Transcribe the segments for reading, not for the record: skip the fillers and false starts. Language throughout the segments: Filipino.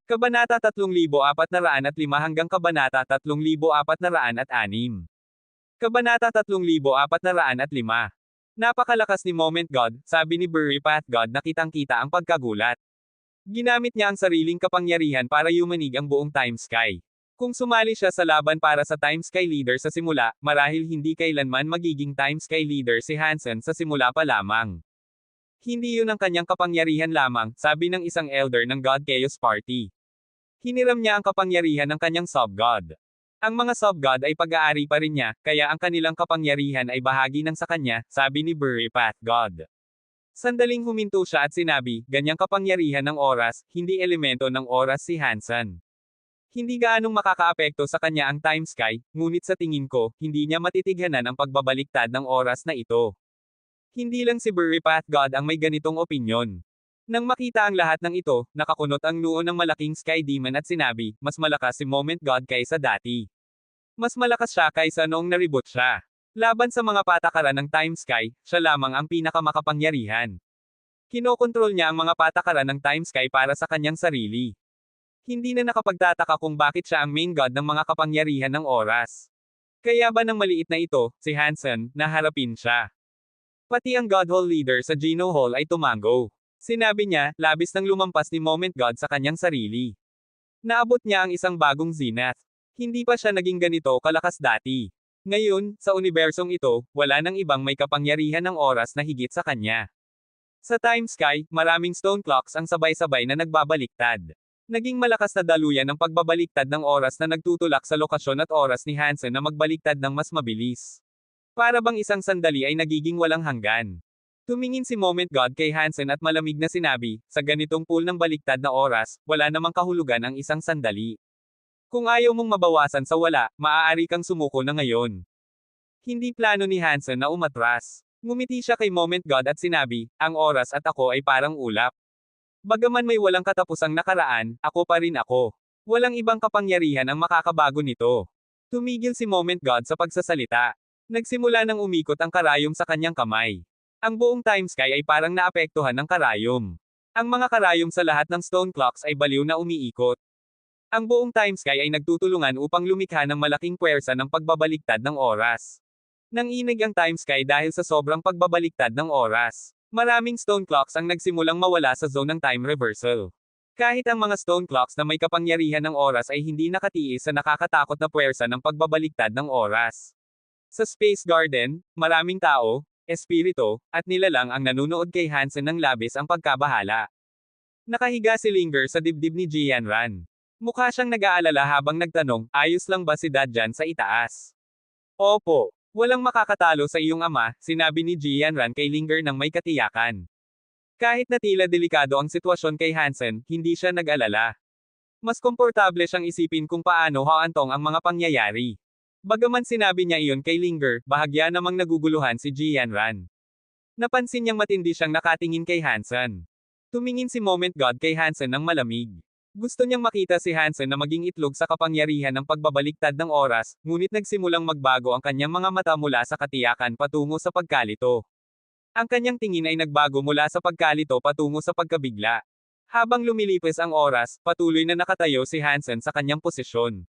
Kabanata 3405 hanggang Kabanata 3406. Kabanata 3405. Napakalakas ni Moment God, sabi ni Burry Path God na kitang-kita ang pagkagulat. Ginamit niya ang sariling kapangyarihan para yumanig ang buong Time Sky. Kung sumali siya sa laban para sa Time Sky Leader sa simula, marahil hindi kailanman magiging Time Sky Leader si Hansen sa simula pa lamang. Hindi yun ang kanyang kapangyarihan lamang, sabi ng isang elder ng God Chaos Party. Hiniram niya ang kapangyarihan ng kanyang sub-god. Ang mga sub-god ay pag-aari pa rin niya, kaya ang kanilang kapangyarihan ay bahagi ng sa kanya, sabi ni Burry Path God. Sandaling huminto siya at sinabi, ganyang kapangyarihan ng oras, hindi elemento ng oras si Hansen. Hindi gaanong makakaapekto sa kanya ang time sky, ngunit sa tingin ko, hindi niya matitighanan ang pagbabaliktad ng oras na ito. Hindi lang si Burry Path God ang may ganitong opinyon. Nang makita ang lahat ng ito, nakakunot ang noo ng malaking Sky Demon at sinabi, mas malakas si Moment God kaysa dati. Mas malakas siya kaysa noong na-reboot siya. Laban sa mga patakaran ng Time Sky, siya lamang ang pinakamakapangyarihan. Kinokontrol niya ang mga patakaran ng Time Sky para sa kanyang sarili. Hindi na nakapagtataka kung bakit siya ang main god ng mga kapangyarihan ng oras. Kaya ba nang maliit na ito, si Hansen, naharapin siya. Pati ang God Hall leader sa Geno Hall ay tumango. Sinabi niya, labis nang lumampas ni Moment God sa kanyang sarili. Naabot niya ang isang bagong zenith. Hindi pa siya naging ganito kalakas dati. Ngayon, sa unibersong ito, wala nang ibang may kapangyarihan ng oras na higit sa kanya. Sa Time Sky, maraming stone clocks ang sabay-sabay na nagbabaliktad. Naging malakas na daluyan ang pagbabaliktad ng oras na nagtutulak sa lokasyon at oras ni Hansen na magbaliktad ng mas mabilis. Para bang isang sandali ay nagiging walang hanggan. Tumingin si Moment God kay Hansen at malamig na sinabi, sa ganitong pool ng baliktad na oras, wala namang kahulugan ang isang sandali. Kung ayaw mong mabawasan sa wala, maaari kang sumuko na ngayon. Hindi plano ni Hansen na umatras. Ngumiti siya kay Moment God at sinabi, ang oras at ako ay parang ulap. Bagaman may walang katapusang nakaraan, ako pa rin ako. Walang ibang kapangyarihan ang makakabago nito. Tumigil si Moment God sa pagsasalita. Nagsimula nang umikot ang karayom sa kanyang kamay. Ang buong time sky ay parang naapektuhan ng karayom. Ang mga karayom sa lahat ng stone clocks ay baliw na umiikot. Ang buong time sky ay nagtutulungan upang lumikha ng malaking puwersa ng pagbabaliktad ng oras. Nanginig ang time sky dahil sa sobrang pagbabaliktad ng oras. Maraming stone clocks ang nagsimulang mawala sa zone ng time reversal. Kahit ang mga stone clocks na may kapangyarihan ng oras ay hindi nakatiis sa nakakatakot na puwersa ng pagbabaliktad ng oras. Sa Space Garden, maraming tao, espiritu, at nilalang ang nanunood kay Hansen ng labis ang pagkabahala. Nakahiga si Linger sa dibdib ni Jianran. Mukha siyang nag-aalala habang nagtanong, ayos lang ba si Dad dyan sa itaas? Opo. Walang makakatalo sa iyong ama, sinabi ni Jianran kay Linger ng may katiyakan. Kahit na tila delikado ang sitwasyon kay Hansen, hindi siya nag-alala. Mas komportable siyang isipin kung paano haantong ang mga pangyayari. Bagaman sinabi niya iyon kay Linger, bahagya namang naguguluhan si Jianran. Napansin niyang matindi siyang nakatingin kay Hansen. Tumingin si Moment God kay Hansen ng malamig. Gusto niyang makita si Hansen na maging itlog sa kapangyarihan ng pagbabaliktad ng oras, ngunit nagsimulang magbago ang kanyang mga mata mula sa katiyakan patungo sa pagkalito. Ang kanyang tingin ay nagbago mula sa pagkalito patungo sa pagkabigla. Habang lumilipis ang oras, patuloy na nakatayo si Hansen sa kanyang posisyon.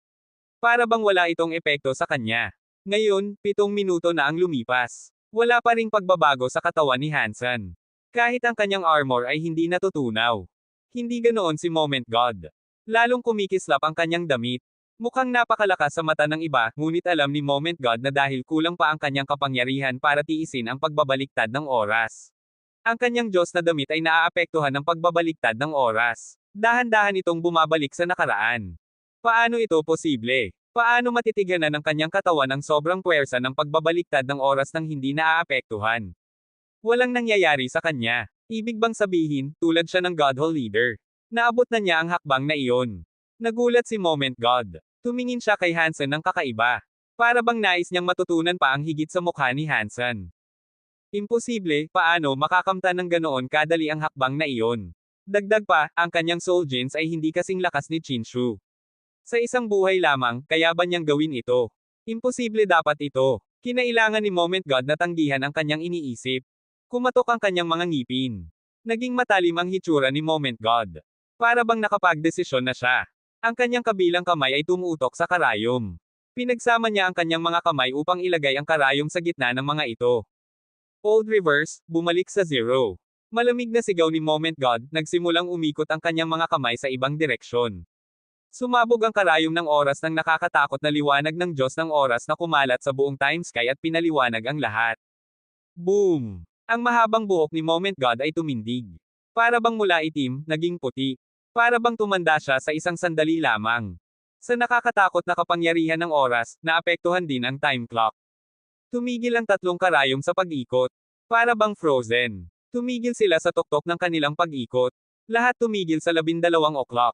Para bang wala itong epekto sa kanya. Ngayon, 7 minuto na ang lumipas. Wala pa ring pagbabago sa katawan ni Hansen. Kahit ang kanyang armor ay hindi natutunaw. Hindi ganoon si Moment God. Lalong kumikislap ang kanyang damit. Mukhang napakalakas sa mata ng iba, ngunit alam ni Moment God na dahil kulang pa ang kanyang kapangyarihan para tiisin ang pagbabaliktad ng oras. Ang kanyang Diyos na damit ay naaapektuhan ng pagbabaliktad ng oras. Dahan-dahan itong bumabalik sa nakaraan. Paano ito posible? Paano matitiganan ng kanyang katawan ang sobrang puwersa ng pagbabaliktad ng oras nang hindi naaapektuhan? Walang nangyayari sa kanya. Ibig bang sabihin, tulad siya ng God Hall leader? Naabot na niya ang hakbang na iyon. Nagulat si Moment God. Tumingin siya kay Hansen ng kakaiba. Para bang nais niyang matutunan pa ang higit sa mukha ni Hansen. Imposible, paano makakamtan ng ganoon kadali ang hakbang na iyon? Dagdag pa, ang kanyang soul genes ay hindi kasing lakas ni Chinshu. Sa isang buhay lamang, kaya ba niyang gawin ito? Imposible dapat ito. Kinailangan ni Moment God na tanggihan ang kanyang iniisip. Kumatok ang kanyang mga ngipin. Naging matalim ang hitsura ni Moment God. Para bang nakapagdesisyon na siya. Ang kanyang kabilang kamay ay tumutok sa karayom. Pinagsama niya ang kanyang mga kamay upang ilagay ang karayom sa gitna ng mga ito. Old reverse, bumalik sa zero. Malamig na sigaw ni Moment God, nagsimulang umikot ang kanyang mga kamay sa ibang direksyon. Sumabog ang karayom ng oras ng nakakatakot na liwanag ng Diyos ng oras na kumalat sa buong time sky at pinaliwanag ang lahat. Boom! Ang mahabang buhok ni Moment God ay tumindig. Para bang mula itim, naging puti. Para bang tumanda siya sa isang sandali lamang. Sa nakakatakot na kapangyarihan ng oras, naapektuhan din ang time clock. Tumigil ang tatlong karayom sa pag-ikot. Para bang frozen. Tumigil sila sa tuktok ng kanilang pag-ikot. Lahat tumigil sa 12 o'clock.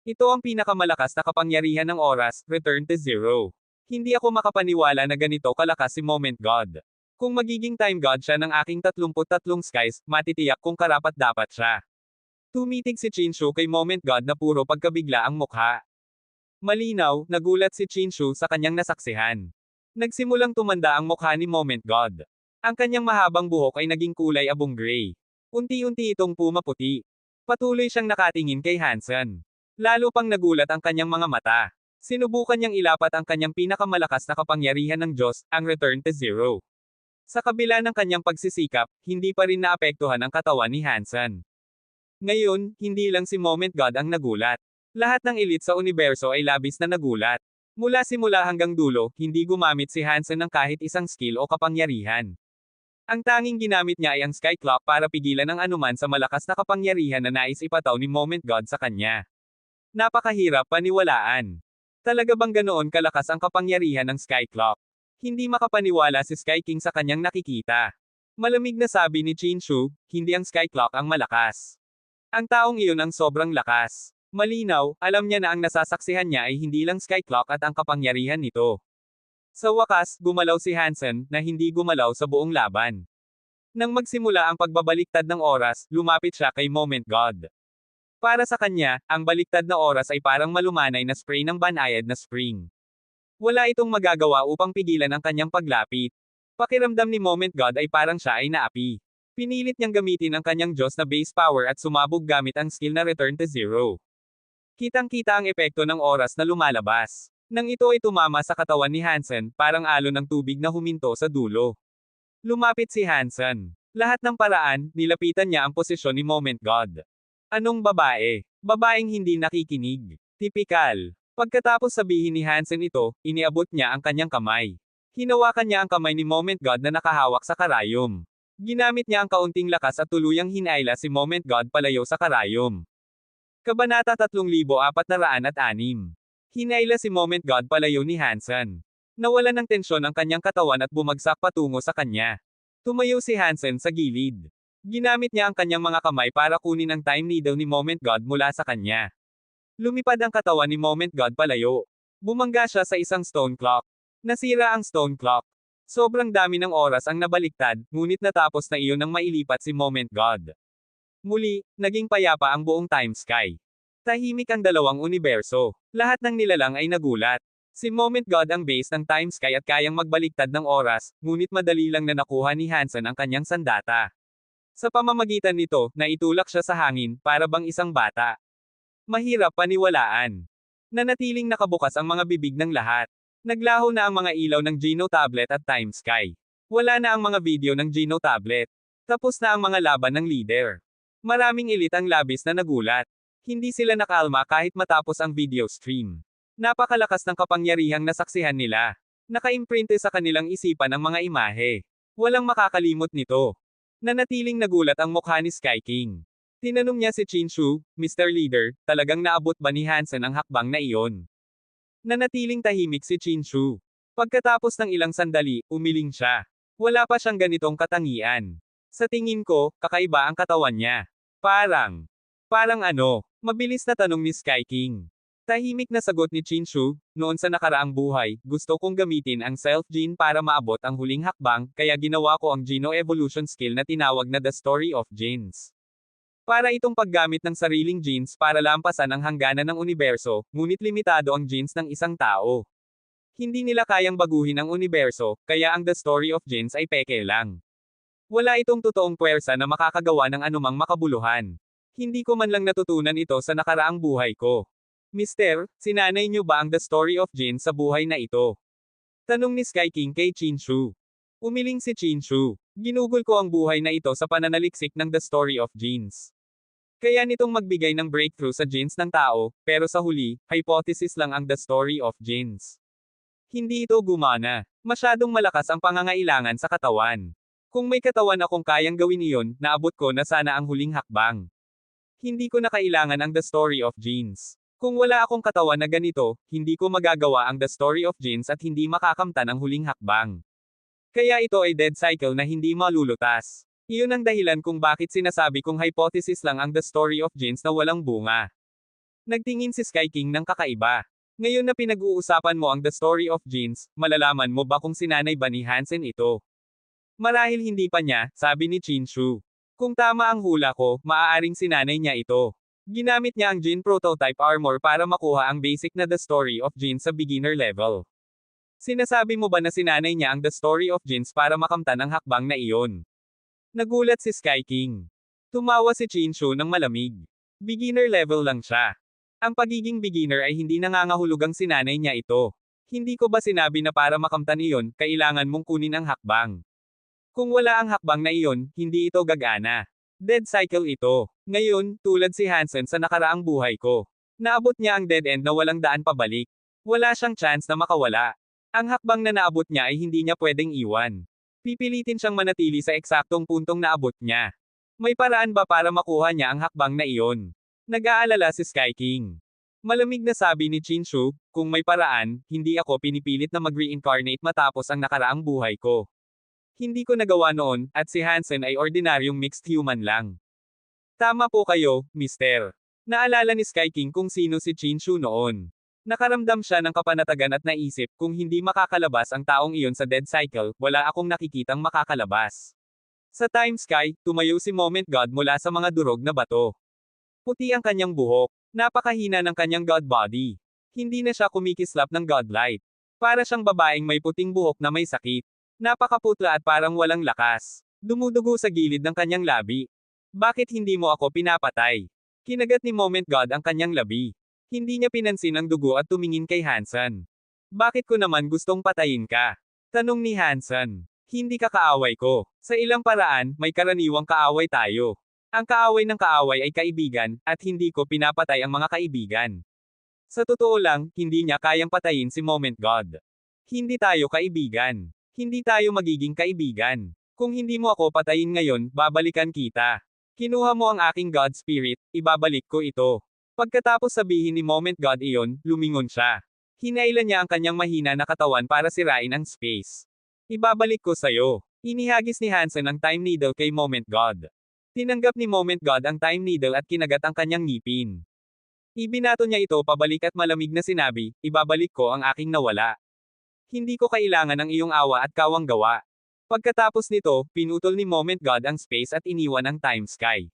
Ito ang pinakamalakas na kapangyarihan ng oras, return to zero. Hindi ako makapaniwala na ganito kalakas si Moment God. Kung magiging time god siya ng aking 33 skies, matitiyak kung karapat-dapat siya. Tumitig si Chinshu kay Moment God na puro pagkabigla ang mukha. Malinaw, nagulat si Chinshu sa kanyang nasaksihan. Nagsimulang tumanda ang mukha ni Moment God. Ang kanyang mahabang buhok ay naging kulay abong gray. Unti-unti itong pumaputi. Patuloy siyang nakatingin kay Hansen. Lalo pang nagulat ang kanyang mga mata. Sinubukan niyang ilapat ang kanyang pinakamalakas na kapangyarihan ng Diyos, ang return to zero. Sa kabila ng kanyang pagsisikap, hindi pa rin naapektuhan ang katawan ni Hansen. Ngayon, hindi lang si Moment God ang nagulat. Lahat ng elite sa universo ay labis na nagulat. Mula simula hanggang dulo, hindi gumamit si Hansen ng kahit isang skill o kapangyarihan. Ang tanging ginamit niya ay ang Sky Clock para pigilan ang anuman sa malakas na kapangyarihan na nais ipataw ni Moment God sa kanya. Napakahirap paniwalaan. Talaga bang ganoon kalakas ang kapangyarihan ng Sky Clock? Hindi makapaniwala si Sky King sa kanyang nakikita. Malamig na sabi ni Chinshu, hindi ang Sky Clock ang malakas. Ang taong iyon ang sobrang lakas. Malinaw, alam niya na ang nasasaksihan niya ay hindi lang Sky Clock at ang kapangyarihan nito. Sa wakas, gumalaw si Hansen, na hindi gumalaw sa buong laban. Nang magsimula ang pagbabaliktad ng oras, lumapit siya kay Moment God. Para sa kanya, ang baliktad na oras ay parang malumanay na spray ng banayad na spring. Wala itong magagawa upang pigilan ang kanyang paglapit. Pakiramdam ni Moment God ay parang siya ay naapi. Pinilit niyang gamitin ang kanyang Diyos na base power at sumabog gamit ang skill na return to zero. Kitang-kita ang epekto ng oras na lumalabas. Nang ito ay tumama sa katawan ni Hansen, parang alon ng tubig na huminto sa dulo. Lumapit si Hansen. Lahat ng paraan, nilapitan niya ang posisyon ni Moment God. Anong babae? Babaeng hindi nakikinig. Tipikal. Pagkatapos sabihin ni Hansen ito, iniabot niya ang kanyang kamay. Hinawakan niya ang kamay ni Moment God na nakahawak sa karayom. Ginamit niya ang kaunting lakas at tuluyang hinayla si Moment God palayo sa karayom. Kabanata 3406. Hinayla si Moment God palayo ni Hansen. Nawalan ng tensyon ang kanyang katawan at bumagsak patungo sa kanya. Tumayo si Hansen sa gilid. Ginamit niya ang kanyang mga kamay para kunin ang time needle ni Moment God mula sa kanya. Lumipad ang katawan ni Moment God palayo. Bumangga siya sa isang stone clock. Nasira ang stone clock. Sobrang dami ng oras ang nabaliktad, ngunit natapos na iyon nang mailipat si Moment God. Muli, naging payapa ang buong time sky. Tahimik ang dalawang universo. Lahat ng nilalang ay nagulat. Si Moment God ang base ng time sky at kayang magbaliktad ng oras, ngunit madali lang na nakuha ni Hansen ang kanyang sandata. Sa pamamagitan nito, naitulak siya sa hangin, para bang isang bata. Mahirap paniwalaan. Nanatiling nakabukas ang mga bibig ng lahat. Naglaho na ang mga ilaw ng Geno tablet at time sky. Wala na ang mga video ng Geno tablet. Tapos na ang mga laban ng leader. Maraming elite ang labis na nagulat. Hindi sila nakalma kahit matapos ang video stream. Napakalakas ng kapangyarihang nasaksihan nila. Naka-imprinte sa kanilang isipan ang mga imahe. Walang makakalimot nito. Nanatiling nagulat ang mukha ni Sky King. Tinanong niya si Chinshu, Mr. Leader, talagang naabot ba ni Hansen ang hakbang na iyon? Nanatiling tahimik si Chinshu. Pagkatapos ng ilang sandali, umiling siya. Wala pa siyang ganitong katangian. Sa tingin ko, kakaiba ang katawan niya. Parang ano? Mabilis na tanong ni Sky King. Tahimik na sagot ni Chinshu, noon sa nakaraang buhay, gusto kong gamitin ang self-gene para maabot ang huling hakbang, kaya ginawa ko ang Geno Evolution skill na tinawag na The Story of Genes. Para itong paggamit ng sariling genes para lampasan ang hangganan ng universo, ngunit limitado ang genes ng isang tao. Hindi nila kayang baguhin ang universo, kaya ang The Story of Genes ay peke lang. Wala itong totoong puwersa na makakagawa ng anumang makabuluhan. Hindi ko man lang natutunan ito sa nakaraang buhay ko. Mister, sinanay niyo ba ang The Story of Jin sa buhay na ito? Tanong ni Sky King kay Chinchu. Umiling si Chinchu. Ginugol ko ang buhay na ito sa pananaliksik ng The Story of Jeans. Kaya nitong magbigay ng breakthrough sa genes ng tao, pero sa huli, hypothesis lang ang The Story of Jeans. Hindi ito gumana. Masyadong malakas ang pangangailangan sa katawan. Kung may katawan akong kayang gawin iyon, naabot ko na sana ang huling hakbang. Hindi ko na kailangan ang The Story of Jeans. Kung wala akong katawan na ganito, hindi ko magagawa ang The Story of Jeans at hindi makakamtan ang huling hakbang. Kaya ito ay dead cycle na hindi malulutas. Iyon ang dahilan kung bakit sinasabi kong hypothesis lang ang The Story of Jeans na walang bunga. Nagtingin si Sky King ng kakaiba. Ngayon na pinag-uusapan mo ang The Story of Jeans, malalaman mo ba kung sinanay ba ni Hansen ito? Marahil hindi pa niya, sabi ni Chinchu. Kung tama ang hula ko, maaaring sinanay niya ito. Ginamit niya ang Jin Prototype Armor para makuha ang basic na The Story of Jin sa beginner level. Sinasabi mo ba na sinanay niya ang The Story of Jins para makamtan ang hakbang na iyon? Nagulat si Sky King. Tumawa si Chinchu ng malamig. Beginner level lang siya. Ang pagiging beginner ay hindi nangangahulugang sinanay niya ito. Hindi ko ba sinabi na para makamtan iyon, kailangan mong kunin ang hakbang? Kung wala ang hakbang na iyon, hindi ito gagana. Dead cycle ito. Ngayon, tulad si Hansen sa nakaraang buhay ko. Naabot niya ang dead end na walang daan pabalik. Wala siyang chance na makawala. Ang hakbang na naabot niya ay hindi niya pwedeng iwan. Pipilitin siyang manatili sa eksaktong puntong naabot niya. May paraan ba para makuha niya ang hakbang na iyon? Nag-aalala si Sky King. Malamig na sabi ni Chinchu, kung may paraan, hindi ako pinipilit na mag-reincarnate matapos ang nakaraang buhay ko. Hindi ko nagawa noon, at si Hansen ay ordinaryong mixed human lang. Tama po kayo, mister. Naalala ni Sky King kung sino si Chinchu noon. Nakaramdam siya ng kapanatagan at naisip, kung hindi makakalabas ang taong iyon sa dead cycle, wala akong nakikitang makakalabas. Sa Time Sky, tumayo si Moment God mula sa mga durog na bato. Puti ang kanyang buhok. Napakahina ng kanyang God body. Hindi na siya kumikislap ng God light. Para siyang babaeng may puting buhok na may sakit. Napakaputla at parang walang lakas. Dumudugo sa gilid ng kanyang labi. Bakit hindi mo ako pinapatay? Kinagat ni Moment God ang kanyang labi. Hindi niya pinansin ang dugo at tumingin kay Hansen. Bakit ko naman gustong patayin ka? Tanong ni Hansen. Hindi ka kaaway ko. Sa ilang paraan, may karaniwang kaaway tayo. Ang kaaway ng kaaway ay kaibigan, at hindi ko pinapatay ang mga kaibigan. Sa totoo lang, hindi niya kayang patayin si Moment God. Hindi tayo kaibigan. Hindi tayo magiging kaibigan. Kung hindi mo ako patayin ngayon, babalikan kita. Kinuha mo ang aking God Spirit, ibabalik ko ito. Pagkatapos sabihin ni Moment God iyon, lumingon siya. Hinailan niya ang kanyang mahina na katawan para sirain ang space. Ibabalik ko sa'yo. Inihagis ni Hansen ang Time Needle kay Moment God. Tinanggap ni Moment God ang Time Needle at kinagat ang kanyang ngipin. Ibinato niya ito pabalik at malamig na sinabi, ibabalik ko ang aking nawala. Hindi ko kailangan ng iyong awa at kawang gawa. Pagkatapos nito, pinutol ni Moment God ang space at iniwan ang Time Sky.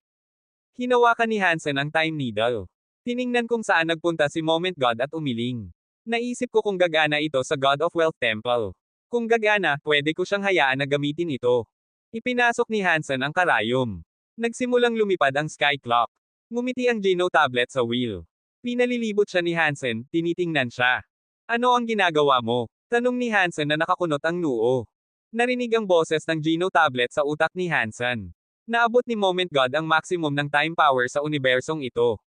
Hinawakan ni Hansen ang Time Needle. Tiningnan kung saan nagpunta si Moment God at umiling. Naisip ko kung gagana ito sa God of Wealth Temple. Kung gagana, pwede ko siyang hayaan na gamitin ito. Ipinasok ni Hansen ang karayom. Nagsimulang lumipad ang Sky Clock. Ngumiti ang Geno tablet sa wheel. Pinalilibot siya ni Hansen, tinitingnan siya. Ano ang ginagawa mo? Tanong ni Hansen na nakakunot ang noo. Narinig ang boses ng Geno tablet sa utak ni Hansen. Naabot ni Moment God ang maximum ng time power sa unibersong ito.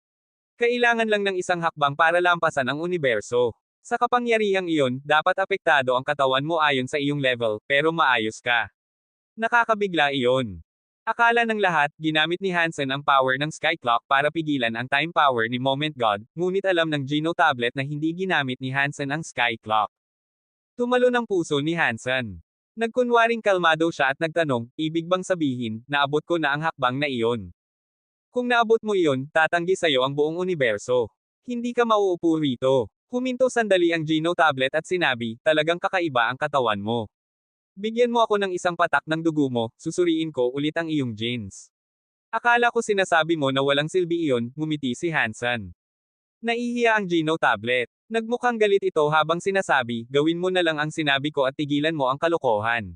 Kailangan lang ng isang hakbang para lampasan ang universo. Sa kapangyarihang iyon, dapat apektado ang katawan mo ayon sa iyong level, pero maayos ka. Nakakabigla iyon. Akala ng lahat, ginamit ni Hansen ang power ng Sky Clock para pigilan ang time power ni Moment God, ngunit alam ng Geno tablet na hindi ginamit ni Hansen ang Sky Clock. Tumalo ng puso ni Hansen. Nagkunwaring kalmado siya at nagtanong, ibig bang sabihin, naabot ko na ang hakbang na iyon? Kung naabot mo iyon, tatanggi sa'yo ang buong universo. Hindi ka mauupo rito. Huminto sandali ang Geno tablet at sinabi, talagang kakaiba ang katawan mo. Bigyan mo ako ng isang patak ng dugo mo, susuriin ko ulit ang iyong genes. Akala ko sinasabi mo na walang silbi iyon, ngumiti si Hansen. Naihiya ang Geno tablet. Nagmukhang galit ito habang sinasabi, gawin mo na lang ang sinabi ko at tigilan mo ang kalokohan.